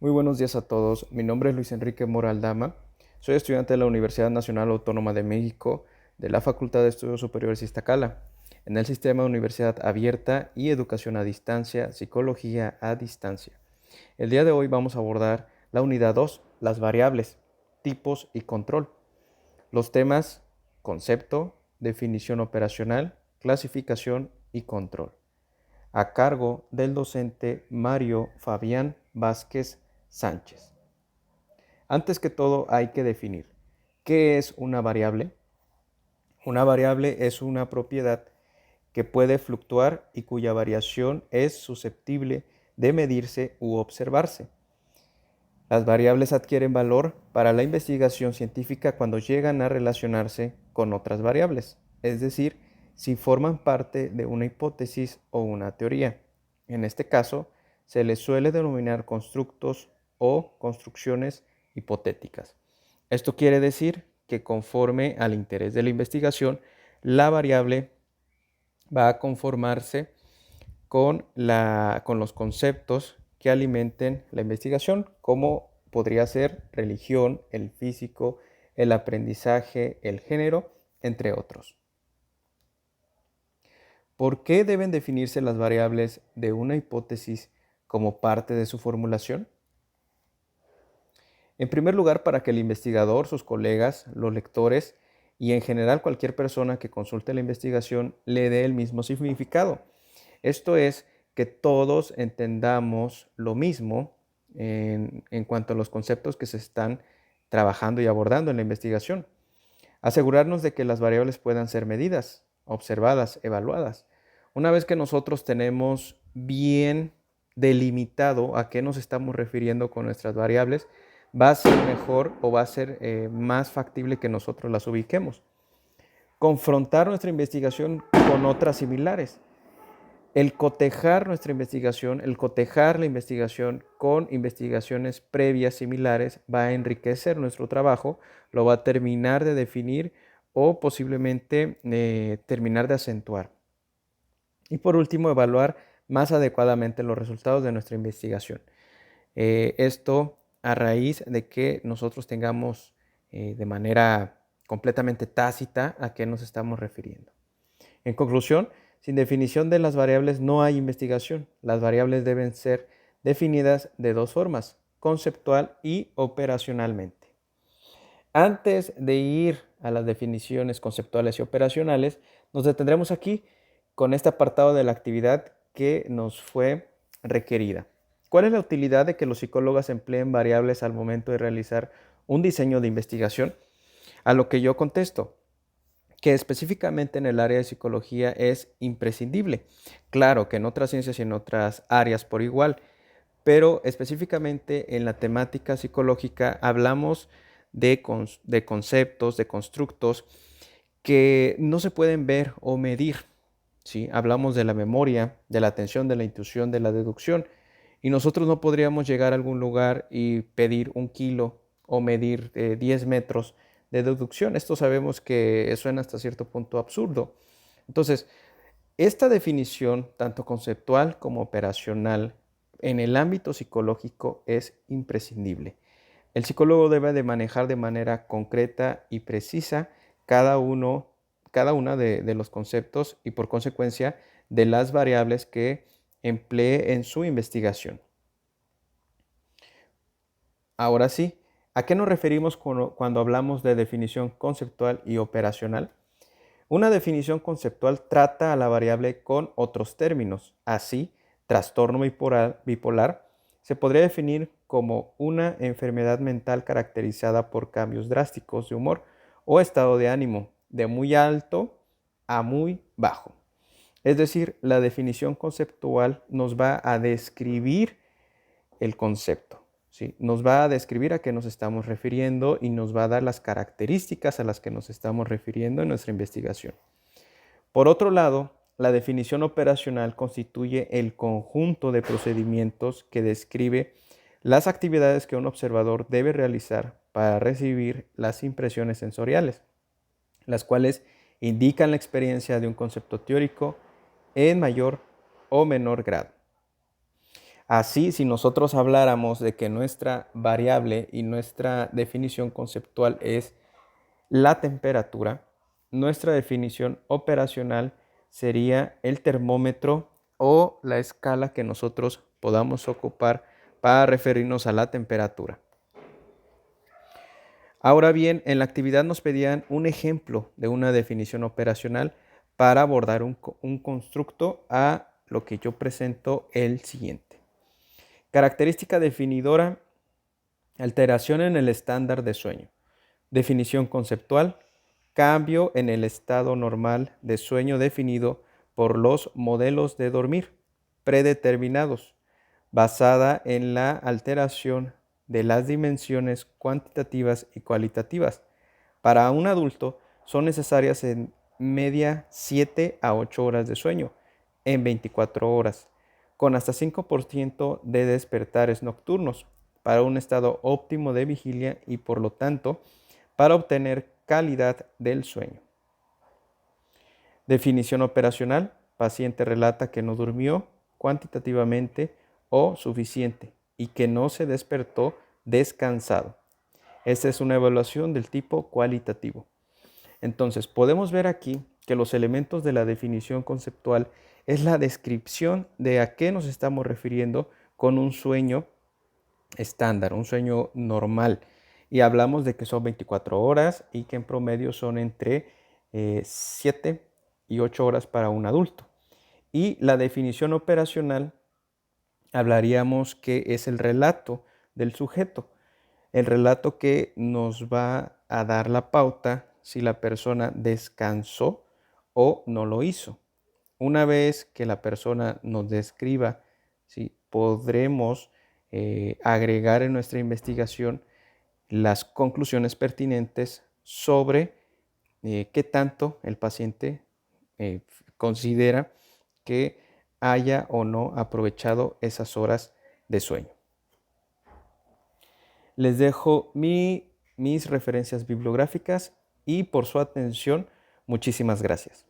Muy buenos días a todos. Mi nombre es Luis Enrique Mora Aldama. Soy estudiante de la Universidad Nacional Autónoma de México, de la Facultad de Estudios Superiores Iztacala, en el sistema de Universidad Abierta y Educación a Distancia, Psicología a Distancia. El día de hoy vamos a abordar la unidad 2, las variables, tipos y control. Los temas concepto, definición operacional, clasificación y control, a cargo del docente Mario Fabián Vázquez Sánchez. Antes que todo hay que definir qué es una variable. Una variable es una propiedad que puede fluctuar y cuya variación es susceptible de medirse u observarse. Las variables adquieren valor para la investigación científica cuando llegan a relacionarse con otras variables, es decir, si forman parte de una hipótesis o una teoría. En este caso, se les suele denominar constructos o construcciones hipotéticas. Esto quiere decir que conforme al interés de la investigación, la variable va a conformarse con los conceptos que alimenten la investigación, como podría ser religión, el físico, el aprendizaje, el género, entre otros. ¿Por qué deben definirse las variables de una hipótesis como parte de su formulación? En primer lugar, para que el investigador, sus colegas, los lectores y en general cualquier persona que consulte la investigación le dé el mismo significado. Esto es, que todos entendamos lo mismo en cuanto a los conceptos que se están trabajando y abordando en la investigación. Asegurarnos de que las variables puedan ser medidas, observadas, evaluadas. Una vez que nosotros tenemos bien delimitado a qué nos estamos refiriendo con nuestras variables, va a ser mejor o va a ser más factible que nosotros las ubiquemos. Confrontar nuestra investigación con otras similares. El cotejar nuestra investigación, el cotejar la investigación con investigaciones previas similares va a enriquecer nuestro trabajo, lo va a terminar de definir o posiblemente terminar de acentuar. Y por último, evaluar más adecuadamente los resultados de nuestra investigación. Esto a raíz de que nosotros tengamos de manera completamente tácita a qué nos estamos refiriendo. En conclusión, sin definición de las variables no hay investigación. Las variables deben ser definidas de dos formas, conceptual y operacionalmente. Antes de ir a las definiciones conceptuales y operacionales, nos detendremos aquí con este apartado de la actividad que nos fue requerida. ¿Cuál es la utilidad de que los psicólogos empleen variables al momento de realizar un diseño de investigación? A lo que yo contesto, que específicamente en el área de psicología es imprescindible. Claro que en otras ciencias y en otras áreas por igual, pero específicamente en la temática psicológica hablamos de conceptos, de constructos que no se pueden ver o medir. ¿Sí? Hablamos de la memoria, de la atención, de la intuición, de la deducción, y nosotros no podríamos llegar a algún lugar y pedir 1 kilo o medir 10 metros de deducción. Esto sabemos que suena hasta cierto punto absurdo. Entonces, esta definición, tanto conceptual como operacional, en el ámbito psicológico es imprescindible. El psicólogo debe de manejar de manera concreta y precisa cada una de los conceptos y por consecuencia de las variables que emplee en su investigación. Ahora sí, ¿a qué nos referimos cuando hablamos de definición conceptual y operacional? Una definición conceptual trata a la variable con otros términos. Así, trastorno bipolar se podría definir como una enfermedad mental caracterizada por cambios drásticos de humor o estado de ánimo, de muy alto a muy bajo. Es decir, la definición conceptual nos va a describir el concepto. ¿Sí? Nos va a describir a qué nos estamos refiriendo y nos va a dar las características a las que nos estamos refiriendo en nuestra investigación. Por otro lado, la definición operacional constituye el conjunto de procedimientos que describe las actividades que un observador debe realizar para recibir las impresiones sensoriales, las cuales indican la experiencia de un concepto teórico en mayor o menor grado. Así, si nosotros habláramos de que nuestra variable y nuestra definición conceptual es la temperatura, nuestra definición operacional sería el termómetro o la escala que nosotros podamos ocupar para referirnos a la temperatura. Ahora bien, en la actividad nos pedían un ejemplo de una definición operacional para abordar un constructo a lo que yo presento el siguiente. Característica definidora, alteración en el estándar de sueño. Definición conceptual, cambio en el estado normal de sueño definido por los modelos de dormir predeterminados, basada en la alteración de las dimensiones cuantitativas y cualitativas. Para un adulto son necesarias en media 7 a 8 horas de sueño en 24 horas, con hasta 5% de despertares nocturnos para un estado óptimo de vigilia y por lo tanto para obtener calidad del sueño. Definición operacional. Paciente relata que no durmió cuantitativamente o suficiente y que no se despertó descansado. Esta es una evaluación del tipo cualitativo. Entonces, podemos ver aquí que los elementos de la definición conceptual es la descripción de a qué nos estamos refiriendo con un sueño estándar, un sueño normal. Y hablamos de que son 24 horas y que en promedio son entre 7 y 8 horas para un adulto. Y la definición operacional hablaríamos que es el relato del sujeto, el relato que nos va a dar la pauta si la persona descansó o no lo hizo. Una vez que la persona nos describa, ¿sí?, podremos agregar en nuestra investigación las conclusiones pertinentes sobre qué tanto el paciente considera que haya o no aprovechado esas horas de sueño. Les dejo mis referencias bibliográficas y por su atención, muchísimas gracias.